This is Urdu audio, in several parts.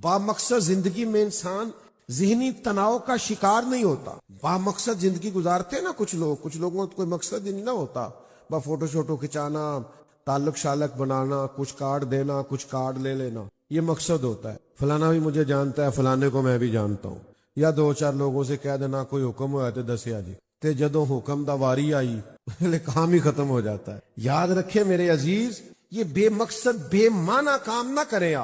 بامقصد زندگی میں انسان ذہنی تناؤ کا شکار نہیں ہوتا. بامقصد زندگی گزارتے ہیں نا کچھ لوگوں کو کوئی مقصد ہی نہیں نہ ہوتا. با فوٹو شوٹو کھچانا، تعلق شالق بنانا، کچھ کارڈ دینا، کچھ کارڈ لے لینا، یہ مقصد ہوتا ہے. فلانا بھی مجھے جانتا ہے، فلانے کو میں بھی جانتا ہوں. یا دو چار لوگوں سے کہہ دینا کوئی حکم ہوا تو دسیا جی تے جدوں حکم دا واری آئی کام ہی ختم ہو جاتا ہے. یاد رکھیں میرے عزیز، یہ بے مقصد بے معنی کام نہ کریں.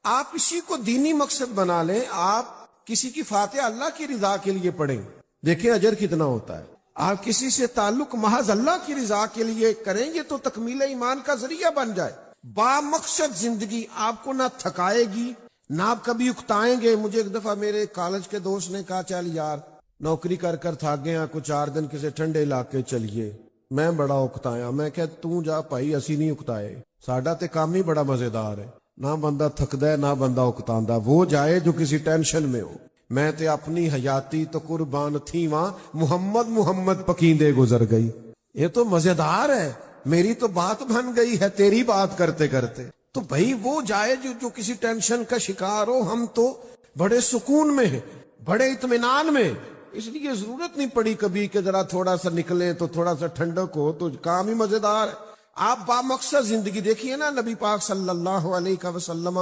آپ کسی کو دینی مقصد بنا لیں. آپ کسی کی فاتحہ اللہ کی رضا کے لیے پڑھیں، دیکھیں اجر کتنا ہوتا ہے. آپ کسی سے تعلق محض اللہ کی رضا کے لیے کریں گے تو تکمیل ایمان کا ذریعہ بن جائے. با مقصد زندگی آپ کو نہ تھکائے گی نہ آپ کبھی اکتائیں گے. مجھے ایک دفعہ میرے کالج کے دوست نے کہا چل یار نوکری کر تھک گئے ہیں، کچھ 4 دن کسی ٹھنڈے علاقے چلیے. میں بڑا اکتایا. میں کہ تو جا بھائی، اسی نہیں اکتائے، ساڈا تے کام ہی بڑا مزیدار ہے. نہ بندہ تھکدا ہے نہ بندہ اکتاندا. وہ جائے جو کسی ٹینشن میں ہو. میں تے اپنی حیاتی تو قربان تھی وہاں، محمد پکیندے گزر گئی. یہ تو مزیدار ہے. میری تو بات بن گئی ہے تیری بات کرتے کرتے. تو بھائی وہ جائے جو کسی ٹینشن کا شکار ہو. ہم تو بڑے سکون میں ہیں، بڑے اطمینان میں. اس لیے ضرورت نہیں پڑی کبھی کہ ذرا تھوڑا سا نکلیں تو تھوڑا سا ٹھنڈک ہو تو کام ہی مزیدار ہے. آپ بامقصد زندگی دیکھیے نا. نبی پاک صلی اللہ علیہ وسلم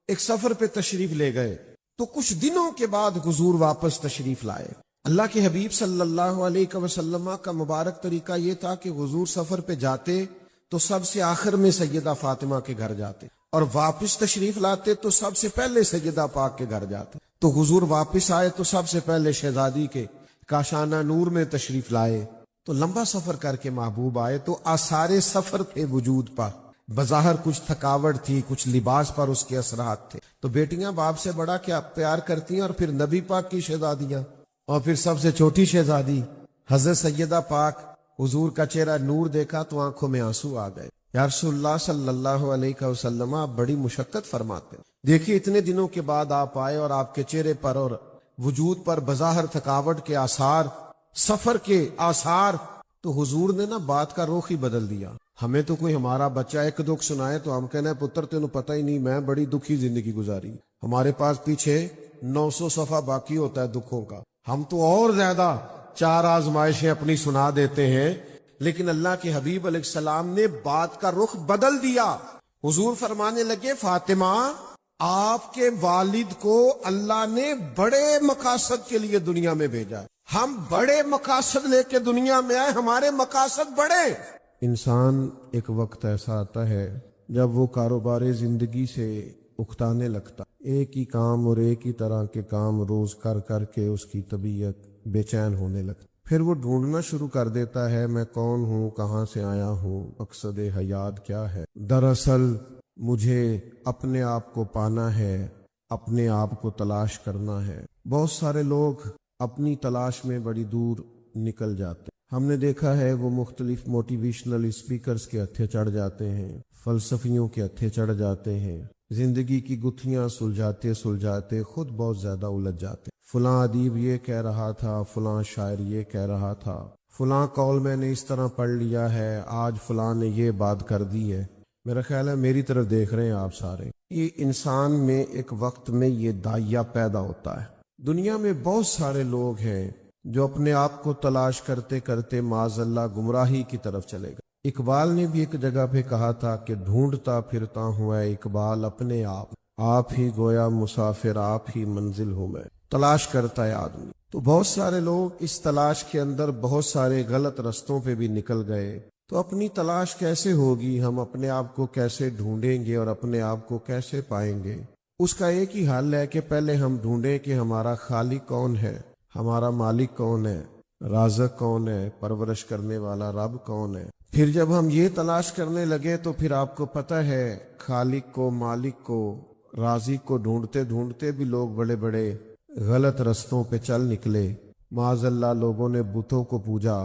ایک سفر پہ تشریف لے گئے تو کچھ دنوں کے بعد حضور واپس تشریف لائے. اللہ کے حبیب صلی اللہ علیہ وسلم کا مبارک طریقہ یہ تھا کہ حضور سفر پہ جاتے تو سب سے آخر میں سیدہ فاطمہ کے گھر جاتے، اور واپس تشریف لاتے تو سب سے پہلے سیدہ پاک کے گھر جاتے. تو حضور واپس آئے تو سب سے پہلے شہزادی کے کاشانہ نور میں تشریف لائے. تو لمبا سفر کر کے محبوب آئے تو آثار سفر تھے وجود پر. بظاہر کچھ تھکاوٹ تھی، کچھ لباس پر اس کے اثرات تھے. تو بیٹیاں باپ سے بڑا کیا پیار کرتی ہیں، اور پھر نبی پاک کی شہزادیاں، اور پھر سب سے چھوٹی شہزادی حضرت سیدہ پاک. حضور کا چہرہ نور دیکھا تو آنکھوں میں آنسو آ گئے. یا رسول اللہ صلی اللہ علیہ وسلم آپ بڑی مشقت فرماتے ہیں. دیکھیے اتنے دنوں کے بعد آپ آئے اور آپ کے چہرے پر اور وجود پر بظاہر تھکاوٹ کے آثار، سفر کے آثار. تو حضور نے نا بات کا رخ ہی بدل دیا. ہمیں تو کوئی ہمارا بچہ ایک دکھ سنائے تو ہم کہنا ہے پتر تینوں پتہ ہی نہیں میں بڑی دکھی زندگی گزاری. ہمارے پاس پیچھے 900 صفحہ باقی ہوتا ہے دکھوں کا. ہم تو اور زیادہ 4 آزمائشیں اپنی سنا دیتے ہیں. لیکن اللہ کے حبیب علیہ السلام نے بات کا رخ بدل دیا. حضور فرمانے لگے فاطمہ آپ کے والد کو اللہ نے بڑے مقاصد کے لیے دنیا میں بھیجا. ہم بڑے مقاصد لے کے دنیا میں آئے، ہمارے مقاصد بڑے. انسان ایک وقت ایسا آتا ہے جب وہ کاروبار زندگی سے اکتانے لگتا. ایک ہی کام اور ایک ہی طرح کے کام روز کر کے اس کی طبیعت بے چین ہونے لگتی. پھر وہ ڈھونڈنا شروع کر دیتا ہے میں کون ہوں، کہاں سے آیا ہوں، مقصد حیات کیا ہے. دراصل مجھے اپنے آپ کو پانا ہے، اپنے آپ کو تلاش کرنا ہے. بہت سارے لوگ اپنی تلاش میں بڑی دور نکل جاتے ہیں. ہم نے دیکھا ہے وہ مختلف موٹیویشنل اسپیکرز کے ہتھے چڑھ جاتے ہیں، فلسفیوں کے ہتھے چڑھ جاتے ہیں. زندگی کی گتھیاں سلجھاتے خود بہت زیادہ الجھ جاتے. فلاں ادیب یہ کہہ رہا تھا، فلاں شاعر یہ کہہ رہا تھا، فلاں قول میں نے اس طرح پڑھ لیا ہے، آج فلاں نے یہ بات کر دی ہے. میرا خیال ہے میری طرف دیکھ رہے ہیں آپ سارے. یہ انسان میں ایک وقت میں یہ دائیہ پیدا ہوتا ہے. دنیا میں بہت سارے لوگ ہیں جو اپنے آپ کو تلاش کرتے کرتے معاذ اللہ گمراہی کی طرف چلے گئے. اقبال نے بھی ایک جگہ پہ کہا تھا کہ ڈھونڈتا پھرتا ہوں اے اقبال اپنے آپ ہی گویا مسافر آپ ہی منزل ہوں میں. تلاش کرتا ہے آدمی. تو بہت سارے لوگ اس تلاش کے اندر بہت سارے غلط رستوں پہ بھی نکل گئے. تو اپنی تلاش کیسے ہوگی، ہم اپنے آپ کو کیسے ڈھونڈیں گے اور اپنے آپ کو کیسے پائیں گے؟ اس کا ایک ہی حل ہے کہ پہلے ہم ڈھونڈیں کہ ہمارا خالق کون ہے، ہمارا مالک کون ہے، رازق کون ہے، پرورش کرنے والا رب کون ہے. پھر جب ہم یہ تلاش کرنے لگے تو پھر آپ کو پتہ ہے خالق کو، مالک کو، رازق کو ڈھونڈتے ڈھونڈتے بھی لوگ بڑے بڑے غلط رستوں پہ چل نکلے. معاذ اللہ لوگوں نے بتوں کو پوجا،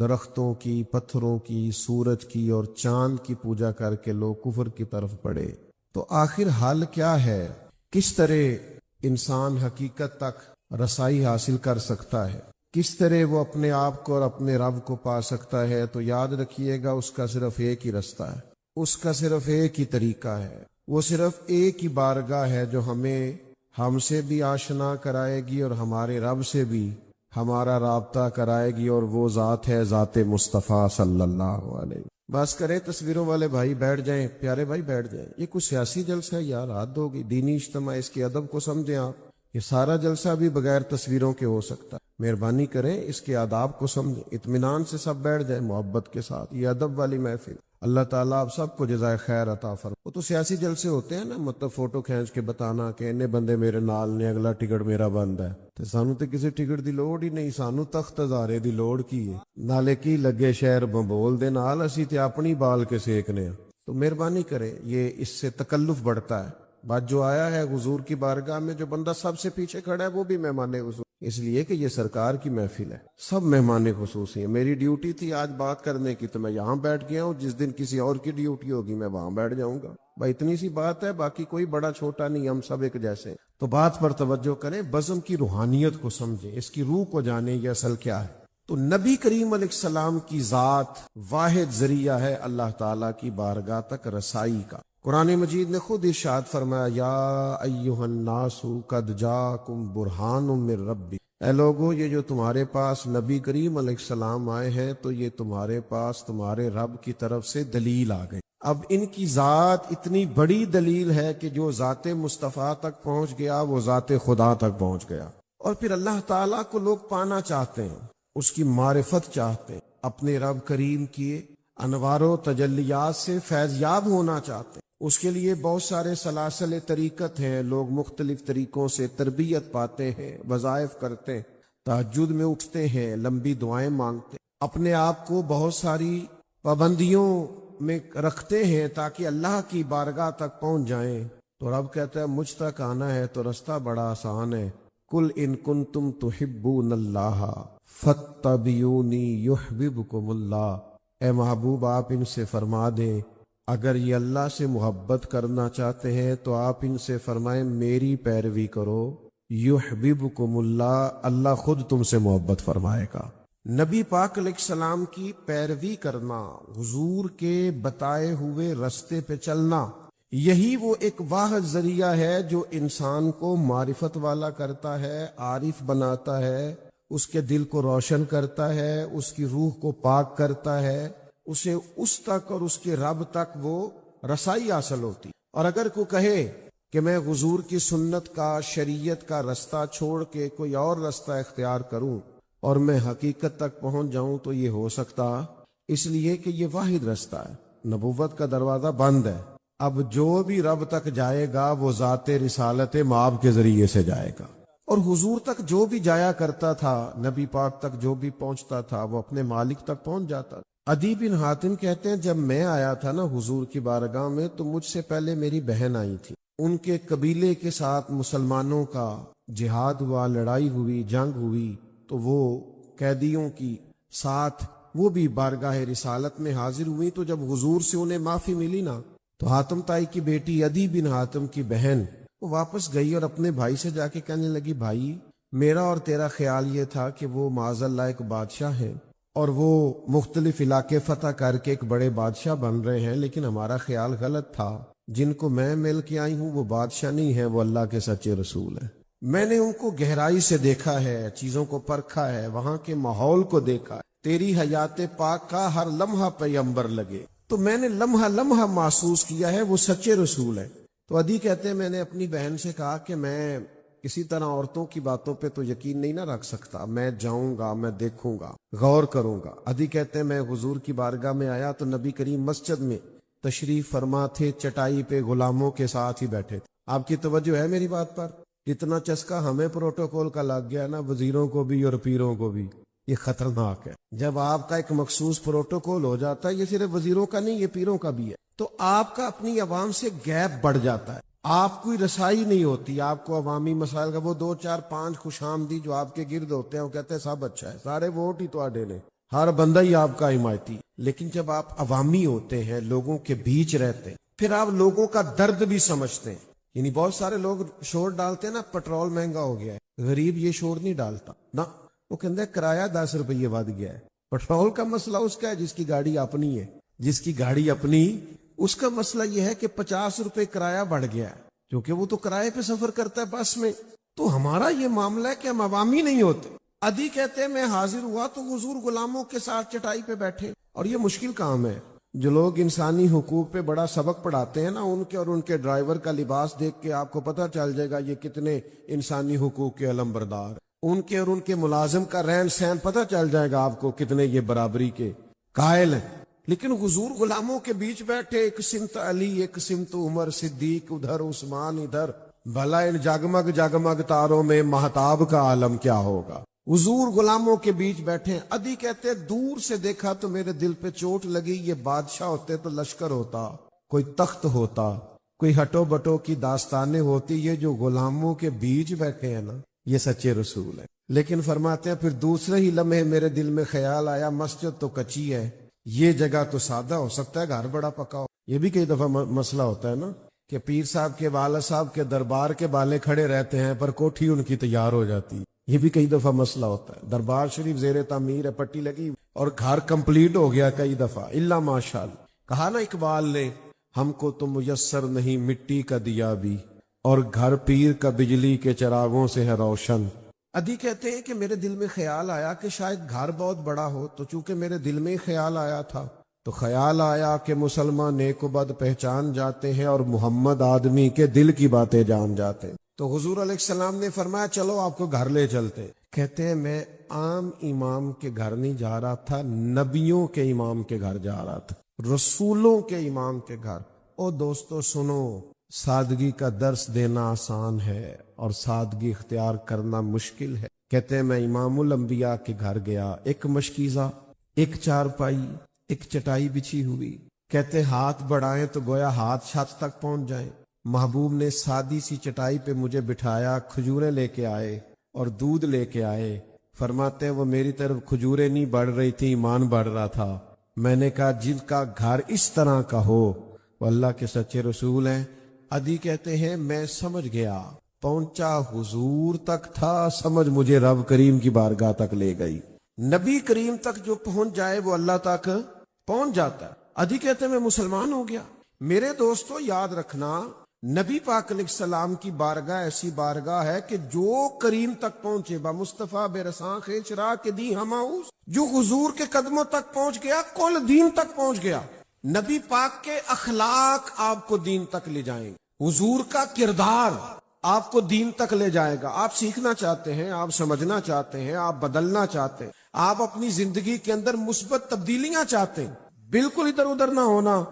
درختوں کی، پتھروں کی، سورج کی اور چاند کی پوجا کر کے لوگ کفر کی طرف بڑھے. تو آخر حل کیا ہے؟ کس طرح انسان حقیقت تک رسائی حاصل کر سکتا ہے؟ کس طرح وہ اپنے آپ کو اور اپنے رب کو پا سکتا ہے؟ تو یاد رکھیے گا اس کا صرف ایک ہی رستہ ہے، اس کا صرف ایک ہی طریقہ ہے، وہ صرف ایک ہی بارگاہ ہے جو ہمیں ہم سے بھی آشنا کرائے گی اور ہمارے رب سے بھی ہمارا رابطہ کرائے گی، اور وہ ذات ہے ذات مصطفیٰ صلی اللہ علیہ۔ بس کرے تصویروں والے بھائی بیٹھ جائیں، پیارے بھائی بیٹھ جائیں، یہ کوئی سیاسی جلسہ ہے یار، حد ہوگی، دینی اجتماع، اس کے ادب کو سمجھیں آپ۔ یہ سارا جلسہ بھی بغیر تصویروں کے ہو سکتا ہے، مہربانی کریں اس کے آداب کو سمجھیں، اطمینان سے سب بیٹھ جائیں محبت کے ساتھ، یہ ادب والی محفل۔ اللہ تعالیٰ آپ سب کو جزائے خیر عطا فرمائے۔ وہ تو سیاسی جلسے ہوتے ہیں نا، مطلب فوٹو کھینچ کے بتانا کہ اننے بندے میرے نال نے، اگلا ٹکٹ میرا بند ہے، تے سانو تے کسی ٹکٹ دی لوڑ ہی نہیں، سانو تخت ہزارے دی لوڑ کی ہے، نالے کی لگے شہر بمبول دے نال، اسی تے اپنی بال کے سیکنے ہیں۔ تو مہربانی کریں، یہ اس سے تکلف بڑھتا ہے۔ بات جو آیا ہے حضور کی بارگاہ میں، جو بندہ سب سے پیچھے کھڑا ہے وہ بھی مہمان خصوصی، اس لیے کہ یہ سرکار کی محفل ہے، سب مہمان خصوصی ہیں۔ میری ڈیوٹی تھی آج بات کرنے کی تو میں یہاں بیٹھ گیا ہوں، جس دن کسی اور کی ڈیوٹی ہوگی میں وہاں بیٹھ جاؤں گا۔ بھائی اتنی سی بات ہے، باقی کوئی بڑا چھوٹا نہیں، ہم سب ایک جیسے۔ تو بات پر توجہ کریں، بزم کی روحانیت کو سمجھیں، اس کی روح کو جانیں، یہ اصل کیا ہے۔ تو نبی کریم علیہ السلام کی ذات واحد ذریعہ ہے اللہ تعالیٰ کی بارگاہ تک رسائی کا۔ قرآن مجید نے خود ارشاد فرمایا، یا ایھا الناس قد جاءکم برہان من ربی، اے لوگو یہ جو تمہارے پاس نبی کریم علیہ السلام آئے ہیں تو یہ تمہارے پاس تمہارے رب کی طرف سے دلیل آ گئی۔ اب ان کی ذات اتنی بڑی دلیل ہے کہ جو ذات مصطفیٰ تک پہنچ گیا وہ ذات خدا تک پہنچ گیا۔ اور پھر اللہ تعالیٰ کو لوگ پانا چاہتے ہیں، اس کی معرفت چاہتے ہیں، اپنے رب کریم کی انوار و تجلیات سے فیض یاب ہونا چاہتے ہیں۔ اس کے لیے بہت سارے سلاسل طریقت ہیں، لوگ مختلف طریقوں سے تربیت پاتے ہیں، وظائف کرتے ہیں، تہجد میں اٹھتے ہیں، لمبی دعائیں مانگتے ہیں، اپنے آپ کو بہت ساری پابندیوں میں رکھتے ہیں تاکہ اللہ کی بارگاہ تک پہنچ جائیں۔ تو رب کہتا ہے مجھ تک آنا ہے تو رستہ بڑا آسان ہے، قل ان کنتم تحبون اللہ فاتبعونی یحببکم اللہ، اے محبوب آپ ان سے فرما دیں اگر یہ اللہ سے محبت کرنا چاہتے ہیں تو آپ ان سے فرمائیں میری پیروی کرو، یحببکم اللہ، اللہ خود تم سے محبت فرمائے گا۔ نبی پاک علیہ السلام کی پیروی کرنا، حضور کے بتائے ہوئے رستے پہ چلنا، یہی وہ ایک واحد ذریعہ ہے جو انسان کو معرفت والا کرتا ہے، عارف بناتا ہے، اس کے دل کو روشن کرتا ہے، اس کی روح کو پاک کرتا ہے، اسے اس تک اور اس کے رب تک وہ رسائی حاصل ہوتی۔ اور اگر کوئی کہے کہ میں حضور کی سنت کا، شریعت کا رستہ چھوڑ کے کوئی اور رستہ اختیار کروں اور میں حقیقت تک پہنچ جاؤں تو یہ ہو سکتا، اس لیے کہ یہ واحد رستہ ہے، نبوت کا دروازہ بند ہے۔ اب جو بھی رب تک جائے گا وہ ذات رسالت مآب کے ذریعے سے جائے گا، اور حضور تک جو بھی جایا کرتا تھا، نبی پاک تک جو بھی پہنچتا تھا وہ اپنے مالک تک پہنچ جاتا تھا۔ عدی بن حاتم کہتے ہیں جب میں آیا تھا نا حضور کی بارگاہ میں تو مجھ سے پہلے میری بہن آئی تھی، ان کے قبیلے کے ساتھ مسلمانوں کا جہاد ہوا، لڑائی ہوئی، جنگ ہوئی، تو وہ قیدیوں کی ساتھ وہ بھی بارگاہ رسالت میں حاضر ہوئی۔ تو جب حضور سے انہیں معافی ملی نا تو حاتم تائی کی بیٹی عدی بن حاتم کی بہن وہ واپس گئی اور اپنے بھائی سے جا کے کہنے لگی، بھائی میرا اور تیرا خیال یہ تھا کہ وہ معاذ اللہ ایک بادشاہ ہیں اور وہ مختلف علاقے فتح کر کے ایک بڑے بادشاہ بن رہے ہیں، لیکن ہمارا خیال غلط تھا، جن کو میں مل کے آئی ہوں وہ بادشاہ نہیں ہے، وہ اللہ کے سچے رسول ہیں۔ میں نے ان کو گہرائی سے دیکھا ہے، چیزوں کو پرکھا ہے، وہاں کے ماحول کو دیکھا ہے، تیری حیات پاک کا ہر لمحہ پیغمبر لگے، تو میں نے لمحہ لمحہ محسوس کیا ہے وہ سچے رسول ہیں۔ تو عدی کہتے ہیں میں نے اپنی بہن سے کہا کہ میں اسی طرح عورتوں کی باتوں پہ تو یقین نہیں نہ رکھ سکتا، میں جاؤں گا، میں دیکھوں گا، غور کروں گا۔ عدی کہتے ہیں میں حضور کی بارگاہ میں آیا تو نبی کریم مسجد میں تشریف فرما تھے، چٹائی پہ غلاموں کے ساتھ ہی بیٹھے تھے۔ آپ کی توجہ ہے میری بات پر؟ اتنا چسکا ہمیں پروٹوکول کا لگ گیا نا، وزیروں کو بھی اور پیروں کو بھی، یہ خطرناک ہے۔ جب آپ کا ایک مخصوص پروٹوکول ہو جاتا ہے، یہ صرف وزیروں کا نہیں، یہ پیروں کا بھی ہے، تو آپ کا اپنی عوام سے گیپ بڑھ جاتا ہے، آپ کوئی رسائی نہیں ہوتی، آپ کو عوامی مسائل کا وہ 2 4 5 خوش آمدید جو آپ کے گرد ہوتے ہیں وہ کہتے ہیں سب اچھا ہے، سارے ووٹ ہی تو آڈے نے، ہر بندہ ہی آپ کا حمایتی۔ لیکن جب آپ عوامی ہوتے ہیں، لوگوں کے بیچ رہتے ہیں، پھر آپ لوگوں کا درد بھی سمجھتے ہیں۔ یعنی بہت سارے لوگ شور ڈالتے ہیں نا پٹرول مہنگا ہو گیا ہے، غریب یہ شور نہیں ڈالتا نا، وہ کہتے ہیں کرایہ 10 روپے ود گیا ہے۔ پٹرول کا مسئلہ اس کا ہے جس کی گاڑی اپنی ہے، جس کی گاڑی اپنی، اس کا مسئلہ یہ ہے کہ 50 روپے کرایہ بڑھ گیا ہے۔ کیونکہ وہ تو کرائے پہ سفر کرتا ہے بس میں. تو ہمارا یہ معاملہ ہے کہ ہم عوامی نہیں ہوتے. ادھی کہتے ہیں میں حاضر ہوا تو حضور غلاموں کے ساتھ چٹائی پہ بیٹھے, اور یہ مشکل کام ہے. جو لوگ انسانی حقوق پہ بڑا سبق پڑھاتے ہیں نا, ان کے اور ان کے ڈرائیور کا لباس دیکھ کے آپ کو پتہ چل جائے گا یہ کتنے انسانی حقوق کے علمبردار. ان کے اور ان کے ملازم کا رہن سہن پتہ چل جائے گا آپ کو کتنے یہ برابری کے قائل ہیں. لیکن حضور غلاموں کے بیچ بیٹھے, ایک سمت علی ایک سمت عمر صدیق, ادھر عثمان ادھر. بھلا ان جگمگ جگمگ تاروں میں مہتاب کا عالم کیا ہوگا. حضور غلاموں کے بیچ بیٹھے. ادھی کہتے دور سے دیکھا تو میرے دل پہ چوٹ لگی, یہ بادشاہ ہوتے تو لشکر ہوتا, کوئی تخت ہوتا, کوئی ہٹو بٹو کی داستانیں ہوتی. یہ جو غلاموں کے بیچ بیٹھے ہیں نا, یہ سچے رسول ہیں. لیکن فرماتے ہیں پھر دوسرے ہی لمحے میرے دل میں خیال آیا مسجد تو کچی ہے, یہ جگہ تو سادہ ہو سکتا ہے, گھر بڑا پکا ہو. یہ بھی کئی دفعہ مسئلہ ہوتا ہے نا کہ پیر صاحب کے والد صاحب کے دربار کے بالے کھڑے رہتے ہیں پر کوٹھی ان کی تیار ہو جاتی. یہ بھی کئی دفعہ مسئلہ ہوتا ہے. دربار شریف زیر تعمیر ہے, پٹی لگی اور گھر کمپلیٹ ہو گیا کئی دفعہ, اللہ ماشاءاللہ. کہا نا اقبال نے, ہم کو تو میسر نہیں مٹی کا دیا بھی, اور گھر پیر کا بجلی کے چراغوں سے ہے روشن. ادھی کہتے ہیں کہ میرے دل میں خیال آیا کہ شاید گھر بہت بڑا ہو, تو چونکہ میرے دل میں ہی خیال آیا تھا تو خیال آیا کہ مسلمان نیک و بد پہچان جاتے ہیں اور محمد آدمی کے دل کی باتیں جان جاتے ہیں. تو حضور علیہ السلام نے فرمایا چلو آپ کو گھر لے چلتے. کہتے ہیں میں عام امام کے گھر نہیں جا رہا تھا, نبیوں کے امام کے گھر جا رہا تھا, رسولوں کے امام کے گھر. او دوستو سنو, سادگی کا درس دینا آسان ہے اور سادگی اختیار کرنا مشکل ہے. کہتے ہیں میں امام الانبیاء کے گھر گیا, ایک مشکیزہ, ایک چارپائی, ایک چٹائی بچھی ہوئی. کہتے ہاتھ بڑھائیں تو گویا ہاتھ چھت تک پہنچ جائیں. محبوب نے سادی سی چٹائی پہ مجھے بٹھایا, کھجوریں لے کے آئے اور دودھ لے کے آئے. فرماتے ہیں وہ میری طرف کھجوریں نہیں بڑھ رہی تھی, ایمان بڑھ رہا تھا. میں نے کہا جن کا گھر اس طرح کا ہو وہ اللہ کے سچے رسول ہیں. ادھی کہتے ہیں میں سمجھ گیا, پہنچا حضور تک تھا, سمجھ مجھے رب کریم کی بارگاہ تک لے گئی. نبی کریم تک جو پہنچ جائے وہ اللہ تک پہنچ جاتا ہے. ادھی کہتے ہیں میں مسلمان ہو گیا. میرے دوستو یاد رکھنا, نبی پاک علیہ السلام کی بارگاہ ایسی بارگاہ ہے کہ جو کریم تک پہنچے, با مصطفیٰ بے رساں خیچ را کے دی ہماؤس, جو حضور کے قدموں تک پہنچ گیا کل دین تک پہنچ گیا. نبی پاک کے اخلاق آپ کو دین تک لے جائیں گے, حضور کا کردار آپ کو دین تک لے جائے گا. آپ سیکھنا چاہتے ہیں, آپ سمجھنا چاہتے ہیں, آپ بدلنا چاہتے ہیں, آپ اپنی زندگی کے اندر مثبت تبدیلیاں چاہتے ہیں, بالکل ادھر ادھر نہ ہونا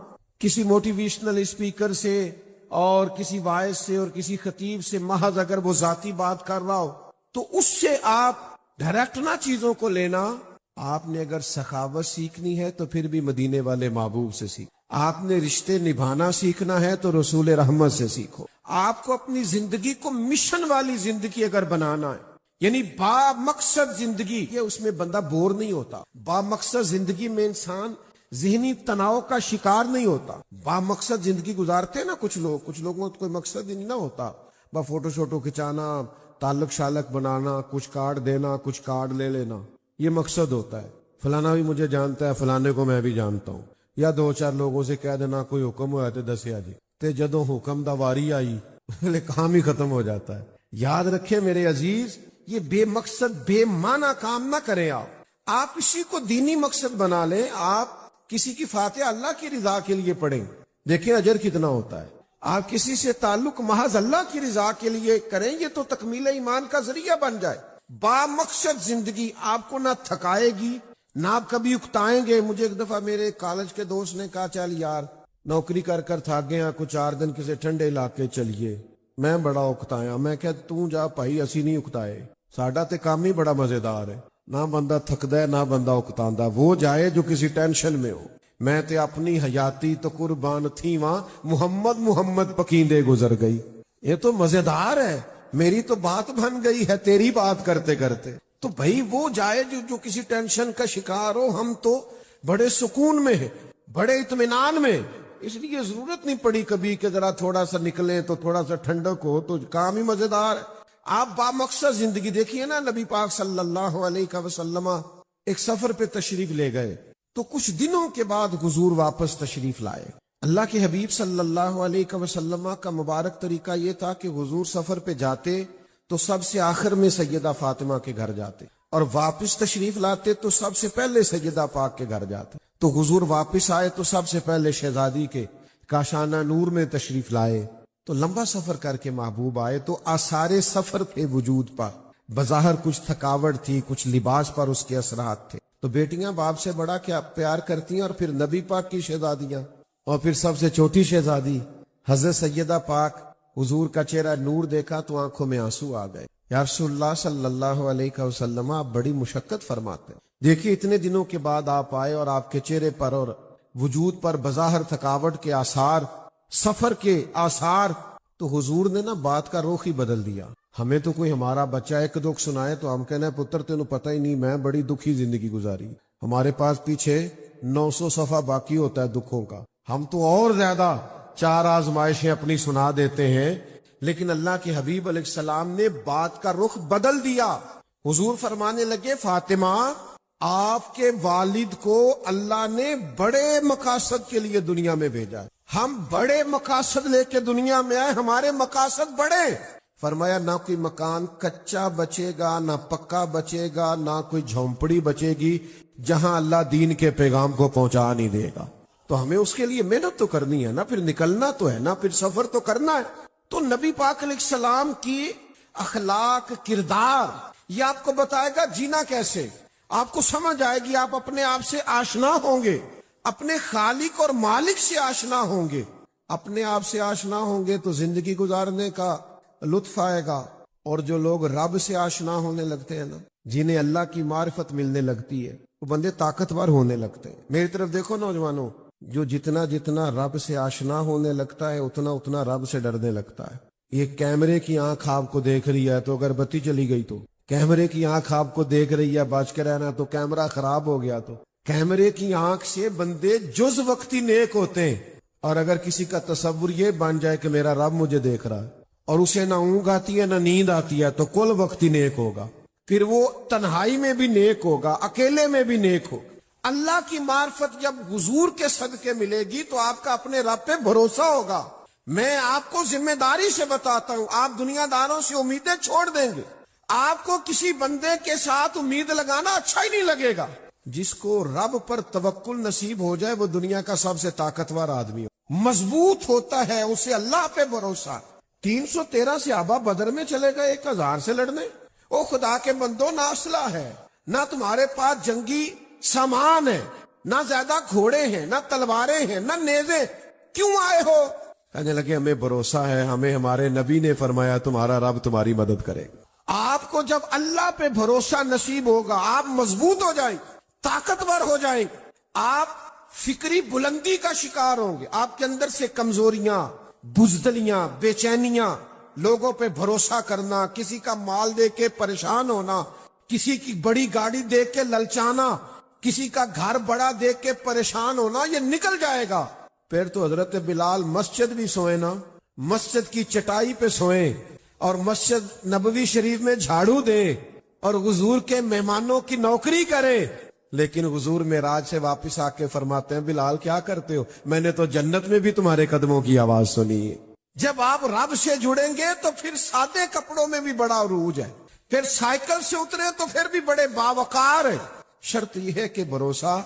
کسی موٹیویشنل اسپیکر سے اور کسی وائس سے اور کسی خطیب سے. محض اگر وہ ذاتی بات کر رہا ہو تو اس سے آپ ڈائریکٹ نہ چیزوں کو لینا. آپ نے اگر سخاوت سیکھنی ہے تو پھر بھی مدینے والے محبوب سے سیکھ. آپ نے رشتے نبھانا سیکھنا ہے تو رسول رحمت سے سیکھو. آپ کو اپنی زندگی کو مشن والی زندگی اگر بنانا ہے, یعنی با مقصد زندگی, یہ اس میں بندہ بور نہیں ہوتا. با مقصد زندگی میں انسان ذہنی تناؤ کا شکار نہیں ہوتا. با مقصد زندگی گزارتے ہیں نا کچھ لوگوں کو کوئی مقصد ہی نہیں نہ ہوتا, با فوٹو شوٹو کھچانا, تعلق شالق بنانا, کچھ کارڈ دینا, کچھ کارڈ لے لینا, یہ مقصد ہوتا ہے. فلانا بھی مجھے جانتا ہے, فلانے کو میں بھی جانتا ہوں. یا دو چار لوگوں سے کہہ دینا کوئی حکم ہوا تو دسیا جی, تے جدوں حکم دا واری آئی کام ہی ختم ہو جاتا ہے. یاد رکھیں میرے عزیز, یہ بے مقصد بے معنی کام نہ کریں. آپ اسی کو دینی مقصد بنا لیں. آپ کسی کی فاتحہ اللہ کی رضا کے لیے پڑھیں, دیکھیں اجر کتنا ہوتا ہے. آپ کسی سے تعلق محض اللہ کی رضا کے لیے کریں, یہ تو تکمیل ایمان کا ذریعہ بن جائے. با مقصد زندگی آپ کو نہ تھکائے گی نہ آپ کبھی اکتائیں گے. مجھے ایک دفعہ میرے کالج کے دوست نے کہا چل یار نوکری کر تھک گئے ہیں, کچھ 4 دن کسی ٹھنڈے علاقے چلیے. میں بڑا اکتایا, میں کہ تو جا بھائی, اسی نہیں اکتائے, ساڈا تے کام ہی بڑا مزیدار ہے, نہ بندہ تھکدا ہے نہ بندہ اکتاندا. وہ جائے جو کسی ٹینشن میں ہو. میں تے اپنی حیاتی تو قربان تھی وہاں, محمد محمد پکیندے گزر گئی. یہ تو مزیدار ہے, میری تو بات بن گئی ہے تیری بات کرتے کرتے. تو بھائی وہ جائے جو کسی ٹینشن کا شکار ہو. ہم تو بڑے سکون میں ہیں, بڑے اطمینان میں, اس لیے ضرورت نہیں پڑی کبھی کہ ذرا تھوڑا سا نکلیں تو تھوڑا سا ٹھنڈک ہو, تو کام ہی مزیدار ہے. آپ با مقصد زندگی دیکھیے نا. نبی پاک صلی اللہ علیہ وسلم ایک سفر پہ تشریف لے گئے, تو کچھ دنوں کے بعد حضور واپس تشریف لائے. اللہ کے حبیب صلی اللہ علیہ وسلم کا مبارک طریقہ یہ تھا کہ حضور سفر پہ جاتے تو سب سے آخر میں سیدہ فاطمہ کے گھر جاتے، اور واپس تشریف لاتے تو سب سے پہلے سیدہ پاک کے گھر جاتے۔ تو حضور واپس آئے تو سب سے پہلے شہزادی کے کاشانہ نور میں تشریف لائے۔ تو لمبا سفر کر کے محبوب آئے تو آثار سفر تھے وجود پر، بظاہر کچھ تھکاوٹ تھی، کچھ لباس پر اس کے اثرات تھے۔ تو بیٹیاں باپ سے بڑا کیا پیار کرتی ہیں، اور پھر نبی پاک کی شہزادیاں، اور پھر سب سے چھوٹی شہزادی حضرت سیدہ پاک، حضور کا چہرہ نور دیکھا تو آنکھوں میں آنسو آ گئے۔ یا رسول اللہ صلی اللہ علیہ وسلم، آپ بڑی مشقت فرماتے ہیں، دیکھیے اتنے دنوں کے بعد آپ آئے اور آپ کے چہرے پر اور وجود پر بظاہر تھکاوٹ کے آثار، سفر کے آثار۔ تو حضور نے نا بات کا رخ ہی بدل دیا۔ ہمیں تو کوئی ہمارا بچہ ایک دکھ سنائے تو ہم کہنا ہے پتر تینوں پتہ ہی نہیں میں بڑی دکھی زندگی گزاری، ہمارے پاس پیچھے 900 صفحہ باقی ہوتا ہے دکھوں کا، ہم تو اور زیادہ 4 آزمائشیں اپنی سنا دیتے ہیں۔ لیکن اللہ کے حبیب علیہ السلام نے بات کا رخ بدل دیا۔ حضور فرمانے لگے فاطمہ، آپ کے والد کو اللہ نے بڑے مقاصد کے لیے دنیا میں بھیجا ہے، ہم بڑے مقاصد لے کے دنیا میں آئے، ہمارے مقاصد بڑے۔ فرمایا نہ کوئی مکان کچا بچے گا، نہ پکا بچے گا، نہ کوئی جھونپڑی بچے گی جہاں اللہ دین کے پیغام کو پہنچا نہیں دے گا۔ تو ہمیں اس کے لیے محنت تو کرنی ہے نا، پھر نکلنا تو ہے نا، پھر سفر تو کرنا ہے۔ تو نبی پاک علیہ السلام کی اخلاق، کردار یہ آپ کو بتائے گا جینا کیسے، آپ کو سمجھ آئے گی، آپ اپنے آپ سے آشنا ہوں گے، اپنے خالق اور مالک سے آشنا ہوں گے۔ اپنے آپ سے آشنا ہوں گے تو زندگی گزارنے کا لطف آئے گا۔ اور جو لوگ رب سے آشنا ہونے لگتے ہیں نا، جنہیں اللہ کی معرفت ملنے لگتی ہے، وہ بندے طاقتور ہونے لگتے ہیں۔ میری طرف دیکھو نوجوانوں، جو جتنا جتنا رب سے آشنا ہونے لگتا ہے اتنا اتنا رب سے ڈرنے لگتا ہے۔ یہ کیمرے کی آنکھ آپ کو دیکھ رہی ہے تو اگر بتی چلی گئی تو، کیمرے کی آنکھ آپ کو دیکھ رہی ہے بچ کے رہنا تو کیمرہ خراب ہو گیا تو، کیمرے کی آنکھ سے بندے جز وقتی نیک ہوتے ہیں۔ اور اگر کسی کا تصور یہ بن جائے کہ میرا رب مجھے دیکھ رہا ہے اور اسے نہ اونگ آتی ہے نہ نیند آتی ہے تو کل وقتی نیک ہوگا، پھر وہ تنہائی میں بھی نیک ہوگا، اکیلے میں بھی نیک ہوگا۔ اللہ کی معرفت جب حضور کے صدقے ملے گی تو آپ کا اپنے رب پہ بھروسہ ہوگا۔ میں آپ کو ذمہ داری سے بتاتا ہوں، آپ دنیا داروں سے امیدیں چھوڑ دیں گے۔ آپ کو کسی بندے کے ساتھ امید لگانا اچھا ہی نہیں لگے گا۔ جس کو رب پر توکل نصیب ہو جائے وہ دنیا کا سب سے طاقتور آدمی ہو، مضبوط ہوتا ہے، اسے اللہ پہ بھروسہ۔ 313 صحابہ بدر میں چلے گئے 1000 سے لڑنے۔ او خدا کے بندو، نہ اسلحہ ہے، نہ تمہارے پاس جنگی سامان ہے، نہ زیادہ گھوڑے ہیں، نہ تلواریں ہیں، نہ نیزیں، کیوں آئے ہو؟ کہنے لگے ہمیں بھروسہ ہے، ہمیں ہمارے نبی نے فرمایا تمہارا رب تمہاری مدد کرے گا۔ آپ کو جب اللہ پہ بھروسہ نصیب ہوگا آپ مضبوط ہو جائیں، طاقتور ہو جائیں، آپ فکری بلندی کا شکار ہوں گے۔ آپ کے اندر سے کمزوریاں، بزدلیاں، بے چینیاں، لوگوں پہ بھروسہ کرنا، کسی کا مال دیکھ کے پریشان ہونا، کسی کی بڑی گاڑی دیکھ کے للچانا، کسی کا گھر بڑا دیکھ کے پریشان ہونا، یہ نکل جائے گا۔ پھر تو حضرت بلال مسجد بھی سوئے نا، مسجد کی چٹائی پہ سوئیں اور مسجد نبوی شریف میں جھاڑو دیں اور حضور کے مہمانوں کی نوکری کریں۔ لیکن حضور معراج سے واپس آ کے فرماتے ہیں بلال کیا کرتے ہو؟ میں نے تو جنت میں بھی تمہارے قدموں کی آواز سنی ہے۔ جب آپ رب سے جڑیں گے تو پھر سادے کپڑوں میں بھی بڑا عروج ہے، پھر سائیکل سے اترے تو پھر بھی بڑے باوقار ہیں۔ شرط یہ ہے کہ بھروسہ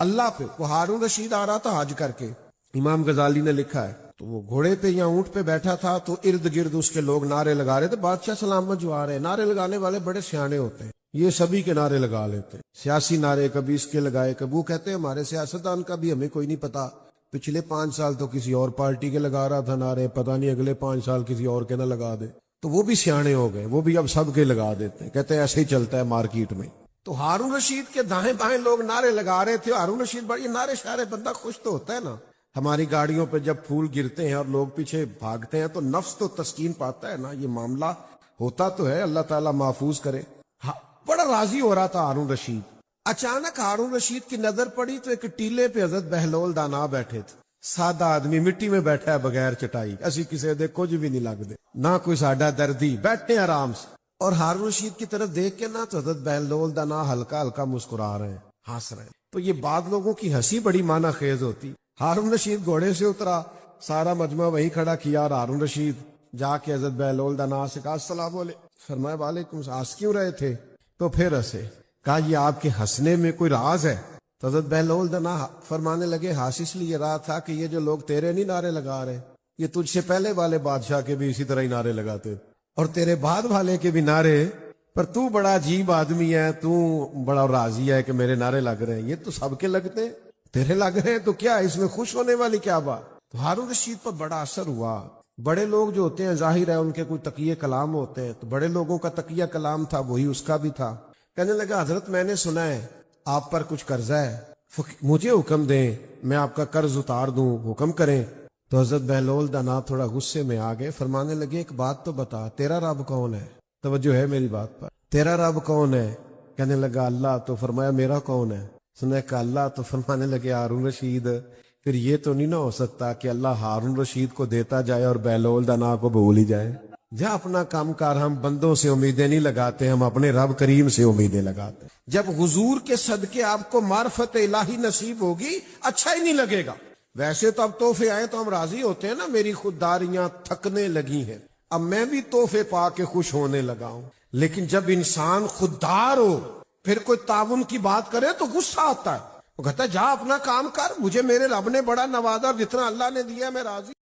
اللہ پہ۔ وہ ہارون رشید آ رہا تھا حج کر کے، امام غزالی نے لکھا ہے، تو وہ گھوڑے پہ یا اونٹ پہ بیٹھا تھا تو ارد گرد اس کے لوگ نعرے لگا رہے تھے، بادشاہ سلامت جو آ رہے ہیں۔ نعرے لگانے والے بڑے سیانے ہوتے ہیں، یہ سبھی کے نعرے لگا لیتے ہیں، سیاسی نعرے کبھی اس کے لگائے، کبھی وہ کہتے ہیں ہمارے سیاستدان کا بھی ہمیں کوئی نہیں پتا، پچھلے 5 سال تو کسی اور پارٹی کے لگا رہا تھا نعرے، پتہ نہیں اگلے 5 سال کسی اور کے نہ لگا دے۔ تو وہ بھی سیانے ہو گئے، وہ بھی اب سب کے لگا دیتے ہیں، کہتے ہیں ایسے ہی چلتا ہے مارکیٹ میں۔ تو ہارون رشید کے دائیں بائیں لوگ نعرے لگا رہے تھے۔ ہارون رشید بڑی نعرے شعرے، بندہ خوش تو ہوتا ہے نا۔ ہماری گاڑیوں پہ جب پھول گرتے ہیں اور لوگ پیچھے بھاگتے ہیں تو نفس تو تسکین پاتا ہے نا، یہ معاملہ ہوتا تو ہے، اللہ تعالیٰ محفوظ کرے۔ بڑا راضی ہو رہا تھا ہارون رشید۔ اچانک ہارون رشید کی نظر پڑی تو ایک ٹیلے پہ حضرت بہلول دانا بیٹھے تھے، سادہ آدمی مٹی میں بیٹھا ہے بغیر چٹائی، اسی کسی دے کچھ بھی نہیں لگ دے، نہ کوئی ساڈا دردی، بیٹھے آرام سے۔ اور ہارون رشید کی طرف دیکھ کے نا تو حضرت بہلول دانا ہلکا ہلکا مسکرا رہے ہیں، ہنس رہے ہیں۔ تو یہ بعض لوگوں کی ہنسی بڑی معنی خیز ہوتی، ہارون رشید گھوڑے سے اترا، سارا مجمع وہیں کھڑا کیا، اور ہارون رشید جا کے حضرت بہلول دنا سے کہا السلام علیکم. فرمایا وعلیکم السلام. ہنس کیوں رہے تھے؟ تو پھر ہنسے. کہا یہ آپ کے ہنسنے میں کوئی راز ہے؟ تو حضرت بہلول دنا فرمانے لگے ہنس اس لیے رہا تھا کہ یہ جو لوگ تیرے نہیں نعرے لگا رہے، یہ تجھ سے پہلے والے بادشاہ کے بھی اسی طرح ہی نعرے لگاتے، اور تیرے بعد والے کے بھی نعرے، پر تو بڑا عجیب آدمی ہے، تو بڑا راضی ہے کہ میرے نعرے لگ رہے ہیں. یہ تو سب کے لگتے ہیں، تیرے لگ رہے ہیں تو کیا اس میں خوش ہونے والی کیا بات؟ تو ہارون رشید پر بڑا اثر ہوا. بڑے لوگ جو ہوتے ہیں ظاہر ہے ان کے کوئی تقیہ کلام ہوتے ہیں، تو بڑے لوگوں کا تقیہ کلام تھا، وہی اس کا بھی تھا. کہنے لگا حضرت میں نے سنا ہے آپ پر کچھ قرضہ ہے، مجھے حکم دیں میں آپ کا قرض اتار دوں، حکم کریں. تو حضرت بہلول دنا تھوڑا غصے میں آ گئے، فرمانے لگے ایک بات تو بتا، تیرا رب کون ہے؟ توجہ ہے میری بات پر. تیرا رب کون ہے؟ کہنے لگا اللہ. تو فرمایا میرا کون ہے؟ سنا کہ اللہ. تو فرمانے لگے ہارون رشید پھر یہ تو نہیں نہ ہو سکتا کہ اللہ ہارون رشید کو دیتا جائے اور بہلول دنا کو بھول ہی جائے. جا اپنا کام کار، ہم بندوں سے امیدیں نہیں لگاتے، ہم اپنے رب کریم سے امیدیں لگاتے ہیں. جب حضور کے صدقے آپ کو معرفت الہی نصیب ہوگی اچھا ہی نہیں لگے گا. ویسے تو اب تحفے آئے تو ہم راضی ہوتے ہیں نا، میری خودداریاں تھکنے لگی ہیں، اب میں بھی تحفے پا کے خوش ہونے لگا ہوں. لیکن جب انسان خوددار ہو پھر کوئی تعاون کی بات کرے تو غصہ آتا ہے. وہ کہتا ہے جا اپنا کام کر، مجھے میرے رب نے بڑا نوازا، جتنا اللہ نے دیا میں راضی.